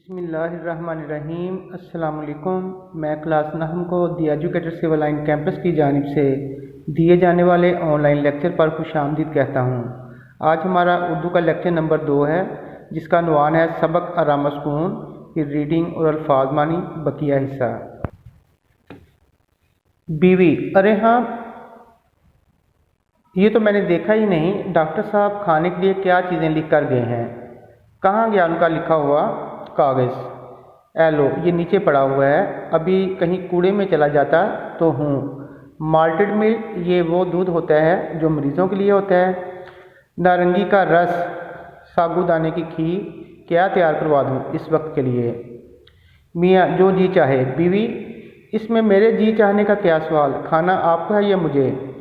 बिस्मिल्लाहिर्रहमानिर्रहीम। अस्सलाम वालेकुम। मैं क्लास नहम को दी एजुकेटर सिविल लाइन कैंपस की जानिब से दिए जाने वाले ऑनलाइन लेक्चर पर खुशामदीद कहता हूँ। आज हमारा उर्दू का लेक्चर नंबर 2 है, जिसका उन्वान है सबक आराम सुकून की रीडिंग और अल्फाज मानी बकिया हिस्सा। बीवी, अरे हाँ, ये तो मैंने देखा ही नहीं। डॉक्टर साहब खाने के लिए क्या चीज़ें लिख कर गए हैं? कहाँ गया उनका लिखा हुआ कागज़? एलो, ये नीचे पड़ा हुआ है। अभी कहीं कूड़े में चला जाता तो हूँ। माल्टेड मिल्क, ये वो दूध होता है जो मरीज़ों के लिए होता है। नारंगी का रस, साबूदाने की खीर, क्या तैयार करवा दूँ इस वक्त के लिए? मियाँ, जो जी चाहे। बीवी, इसमें मेरे जी चाहने का क्या सवाल? खाना आपका है या मुझे?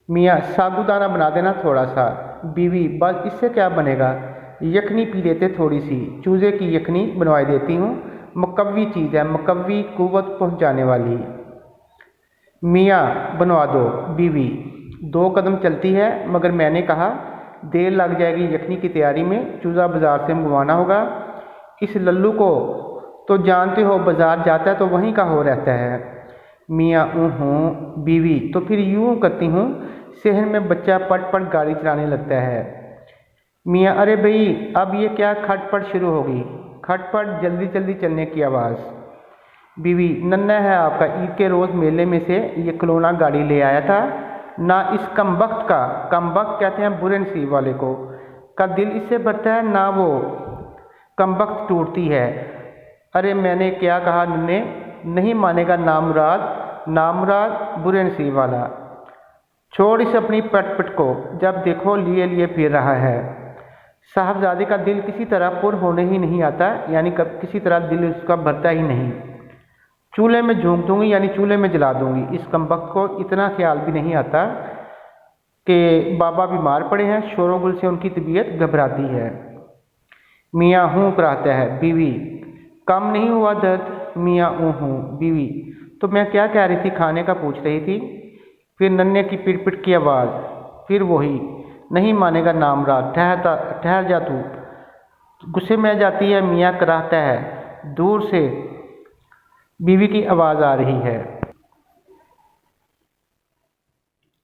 मियाँ, साबूदाना बना देना थोड़ा सा। बीवी, बस इससे क्या बनेगा? यखनी पी लेते थोड़ी सी। चूज़े की यखनी बनवा देती हूँ, मुकव्वी चीज़ है, मुकव्वी कुव्वत पहुँचाने वाली। मियाँ, बनवा दो। बीवी, 2 कदम चलती है, मगर मैंने कहा देर लग जाएगी यखनी की तैयारी में, चूज़ा बाज़ार से मंगवाना होगा। इस लल्लू को तो जानते हो, बाज़ार जाता है तो वहीं का हो रहता है। मियाँ, हूँ। बीवी, तो फिर यूँ करती हूँ, शहर में बच्चा पट पट गाड़ी चलाने लगता है। मियाँ, अरे भाई, अब ये क्या खटपट शुरू होगी? खटपट, जल्दी जल्दी चलने की आवाज़। बीवी, नन्ना है आपका, ईद के रोज़ मेले में से ये खिलौना गाड़ी ले आया था ना। इस कमबख्त का, कमबख्त कहते हैं बुरे नसीब वाले को, का दिल इससे भरता है ना, वो कमबख्त टूटती है। अरे मैंने क्या कहा नन्ने? नहीं मानेगा नामुराद, नामुराद बुरे नसीब वाला। छोड़ इस अपनी पटपट को, जब देखो लिए लिए फिर रहा है। साहबजादे का दिल किसी तरह पुर होने ही नहीं आता, यानी किसी तरह दिल उसका भरता ही नहीं। चूल्हे में झोंक दूंगी, यानी चूल्हे में जला दूंगी। इस कमबख्त को इतना ख्याल भी नहीं आता कि बाबा बीमार पड़े हैं, शोरोगुल से उनकी तबीयत घबराती है। मियाँ, हूँ कराता है। बीवी, कम नहीं हुआ दर्द? मियाँ, हूँ। बीवी, तो मैं क्या कह रही थी? खाने का पूछ रही थी। फिर नन्हे की पिट की आवाज़, फिर वही, नहीं मानेगा नामराद, ठहर जा तू। गुस्से में जाती है। मियाँ कराहता है। दूर से बीवी की आवाज़ आ रही है,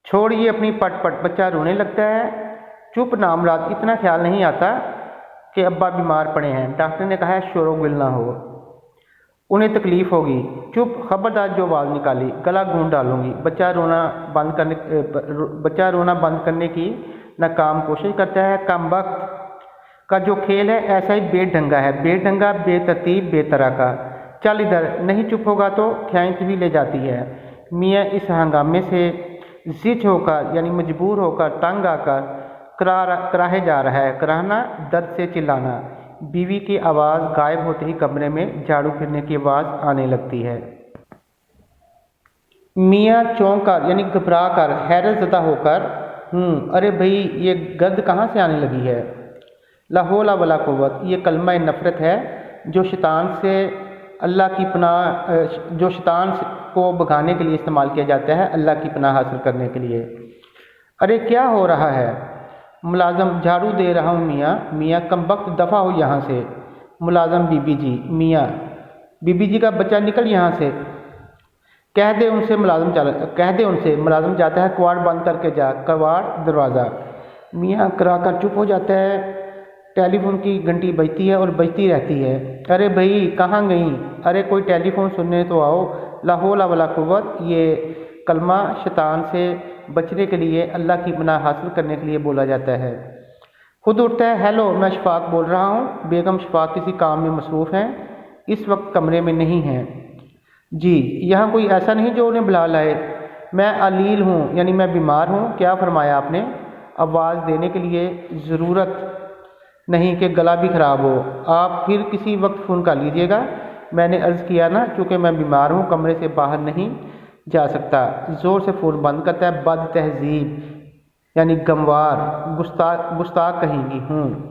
छोड़िए अपनी पटपट, बच्चा रोने लगता है। चुप नामराद, इतना ख्याल नहीं आता कि अब्बा बीमार पड़े हैं। डॉक्टर ने कहा है शोरोगुल ना हो, उन्हें तकलीफ़ होगी। चुप, खबरदार जो आवाज़ निकाली गला घूंट डालूंगी। बच्चा रोना बंद करने की नाकाम कोशिश करता है। कमबख्त का जो खेल है ऐसा ही बेढंगा है, बेढंगा, बेतरतीब, बेतरा का। चल इधर, नहीं चुप होगा तो खैंच भी ले जाती है। मियाँ इस हंगामे से ज़िद होकर, यानी मजबूर होकर, तंग आकर कराहे जा रहा है। कराहना, दर्द से चिल्लाना। बीवी की आवाज़ गायब होते ही कमरे में झाड़ू फिरने की आवाज़ आने लगती है। मियाँ चौंक कर, यानी घबरा कर, हैरत ज़दा होकर, अरे भाई, ये गर्द कहाँ से आने लगी है? ला हौला वला कुव्वत, ये कलमा नफ़रत है जो शैतान से अल्लाह की पनाह, जो शैतान को भगाने के लिए इस्तेमाल किया जाता है, अल्लाह की पनाह हासिल करने के लिए। अरे क्या हो रहा है? मुलाजम, झाड़ू दे रहा हूँ मियाँ। मियाँ, कमबख्त दफ़ा हो यहाँ से। मुलाजम, बीबी जी। मियाँ, बीबी जी का बच्चा निकल यहाँ से, कह दे उनसे। मुलाजम जाता है। कवाड़ बंद करके जा, कवाड़ दरवाज़ा। मियाँ करा कर चुप हो जाता है। टेलीफोन की घंटी बजती है और बजती रहती है। अरे भाई, कहाँ गई? अरे कोई टेलीफोन सुनने तो आओ। ला हौला वला कुव्वत, ये कलमा शैतान से बचने के लिए, अल्लाह की पनाह हासिल करने के लिए बोला जाता है। खुद उठता है। हेलो, मैं शफाक बोल रहा हूँ। बेगम शफाक किसी काम में मसरूफ़ हैं, इस वक्त कमरे में नहीं हैं। जी, यहाँ कोई ऐसा नहीं जो उन्हें बुला लाए? मैं अलील हूँ, यानी मैं बीमार हूँ। क्या फरमाया आपने? आवाज़ देने के लिए ज़रूरत नहीं कि गला भी ख़राब हो। आप फिर किसी वक्त फ़ोन कर लीजिएगा। मैंने अर्ज़ किया ना, चूँकि मैं बीमार हूँ, कमरे से बाहर नहीं जा सकता। ज़ोर से फ़ोन बंद करता है। बद तहज़ीब, यानी गमवार, गुस्ताख कहेंगी हूँ।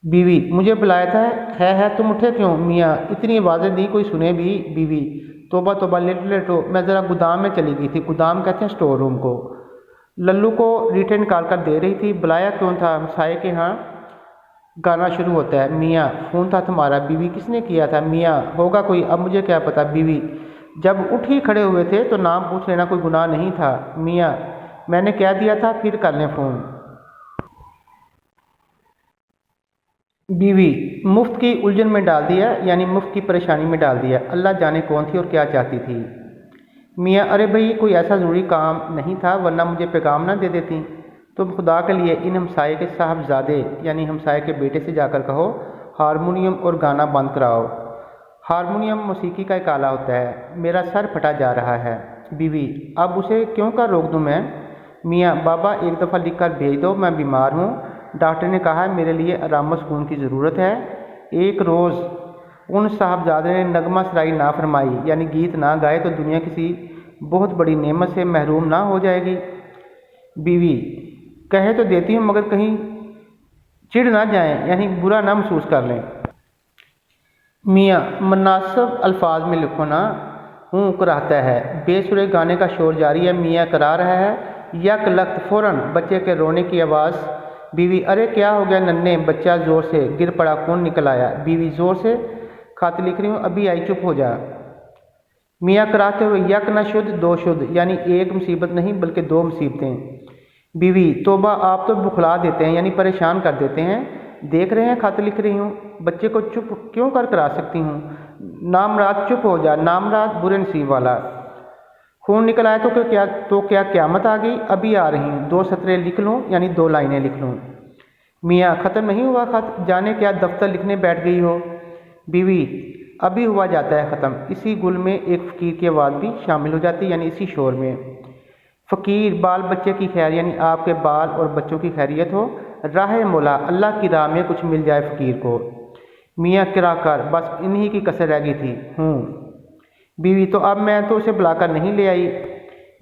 बीवी, मुझे बुलाया था? है तुम उठे क्यों? मियाँ, इतनी आवाज़ें दी कोई सुने भी? बीवी, तोबा तोबा, लेटो, मैं ज़रा गोदाम में चली गई थी। गोदाम कहते हैं स्टोर रूम को। लल्लू को रीटे निकाल कर दे रही थी। बुलाया क्यों था? हमसाये के यहाँ गाना शुरू होता है। मियाँ फ़ोन था तुम्हारा, बीवी किसने किया था? मियाँ होगा कोई, अब मुझे क्या पता। बीवी जब उठ ही खड़े हुए थे तो नाम पूछ लेना कोई गुनाह नहीं था। मियाँ मैंने क्या दिया था, फिर कर लें फ़ोन। बीवी मुफ्त की उलझन में डाल दिया, यानी मुफ्त की परेशानी में डाल दिया। अल्लाह जाने कौन थी और क्या चाहती थी। मियाँ अरे भाई कोई ऐसा ज़रूरी काम नहीं था, वरना मुझे पैगाम ना दे देती। तुम खुदा के लिए इन हमसाये के साहबजादे यानी हमसाये के बेटे से जाकर कहो हारमोनियम और गाना बंद कराओ। हारमोनियम मौसीकी का एक आला होता है। मेरा सर फटा जा रहा है। बीवी अब उसे क्यों कर रोक दूँ मैं? मियाँ बाबा एक दफ़ा लिख कर भेज दो, मैं बीमार हूँ। डॉक्टर ने कहा है मेरे लिए आराम सुकून की ज़रूरत है। एक रोज़ उन साहबजादे ने नगमा सराई ना फरमाई यानी गीत ना गाए तो दुनिया किसी बहुत बड़ी नेमत से महरूम ना हो जाएगी। बीवी कहे तो देती हूँ मगर कहीं चिढ़ ना जाएं यानी बुरा ना महसूस कर लें। मियाँ मुनासिब अल्फाज में लिखो ना। हूँ कराहता है। बेसुरे गाने का शोर जारी है। मियाँ करा रहा है यक लख्त फ़ौरन बच्चे के रोने की आवाज़। बीवी अरे क्या हो गया नन्हे? बच्चा ज़ोर से गिर पड़ा, खून निकल आया। बीवी ज़ोर से खत लिख रही हूँ, अभी आई, चुप हो जा। मियाँ कराते हुए यक न शुद्ध दो शुद्ध यानी एक मुसीबत नहीं बल्कि दो मुसीबतें। बीवी तोबा आप तो बुखला देते हैं यानी परेशान कर देते हैं। देख रहे हैं खत लिख रही हूँ, बच्चे को चुप क्यों कर करा सकती हूँ। नामराद चुप हो जा, नामराद बुरे नसीब वाला। खून निकल आया तो क्या क़यामत आ गई? अभी आ रही हूँ, दो सतरे लिख लूँ यानी दो लाइनें लिख लूँ। मियाँ ख़त्म नहीं हुआ खत, जाने क्या दफ्तर लिखने बैठ गई हो। बीवी अभी हुआ जाता है ख़त्म। इसी गुल में एक फ़कीर की आवाज़ भी शामिल हो जाती है यानी इसी शोर में। फ़कीर बाल बच्चे की खैर यानी आपके बाल और बच्चों की खैरियत हो। राह मौला अल्लाह की राह में कुछ मिल जाए फ़कीर को। मियाँ किरा कर बस इन्हीं की कसर रह गई थी। बीवी तो अब मैं तो उसे बुलाकर नहीं ले आई।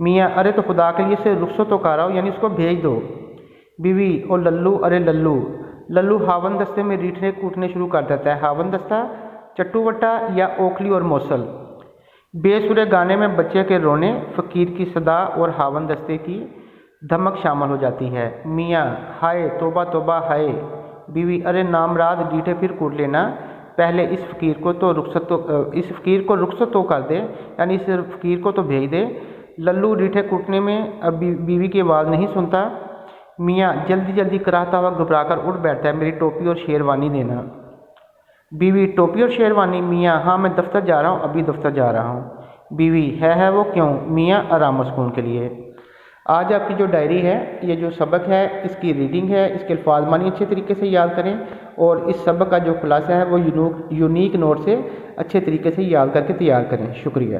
मियाँ अरे तो खुदा के लिए उसे रुखसत तो कराओ यानी उसको भेज दो। बीवी ओ लल्लू अरे लल्लू। लल्लू हावन दस्ते में रीठने कूटने शुरू कर देता है। हावन दस्ता चट्टूवट्टा या ओखली और मौसल। बेसुरे गाने में बच्चे के रोने, फ़कीर की सदा और हावन दस्ते की धमक शामिल हो जाती है। मियाँ हाय तोबा तोबा हाय। बीवी अरे नामराद डीठे फिर कूट लेना, पहले इस फ़कीर को रुखसत तो कर दे यानी इस फ़कीर को तो भेज दे। लल्लू रीठे कूटने में अब बीवी की आवाज़ नहीं सुनता। मियाँ जल्दी जल्दी कराहता हुआ घबराकर उठ बैठता है, मेरी टोपी और शेरवानी देना। बीवी टोपी और शेरवानी? मियाँ हाँ मैं दफ्तर जा रहा हूँ, अभी दफ्तर जा रहा हूँ। बीवी है वो क्यों? मियाँ आराम सुकून के लिए। आज आपकी जो डायरी है, ये जो सबक है, इसकी रीडिंग है, इसके अल्फाज मानी अच्छे तरीके से याद करें और इस सबक का जो खुलासा है वो यूनिक नोट से अच्छे तरीके से याद करके तैयार करें। शुक्रिया।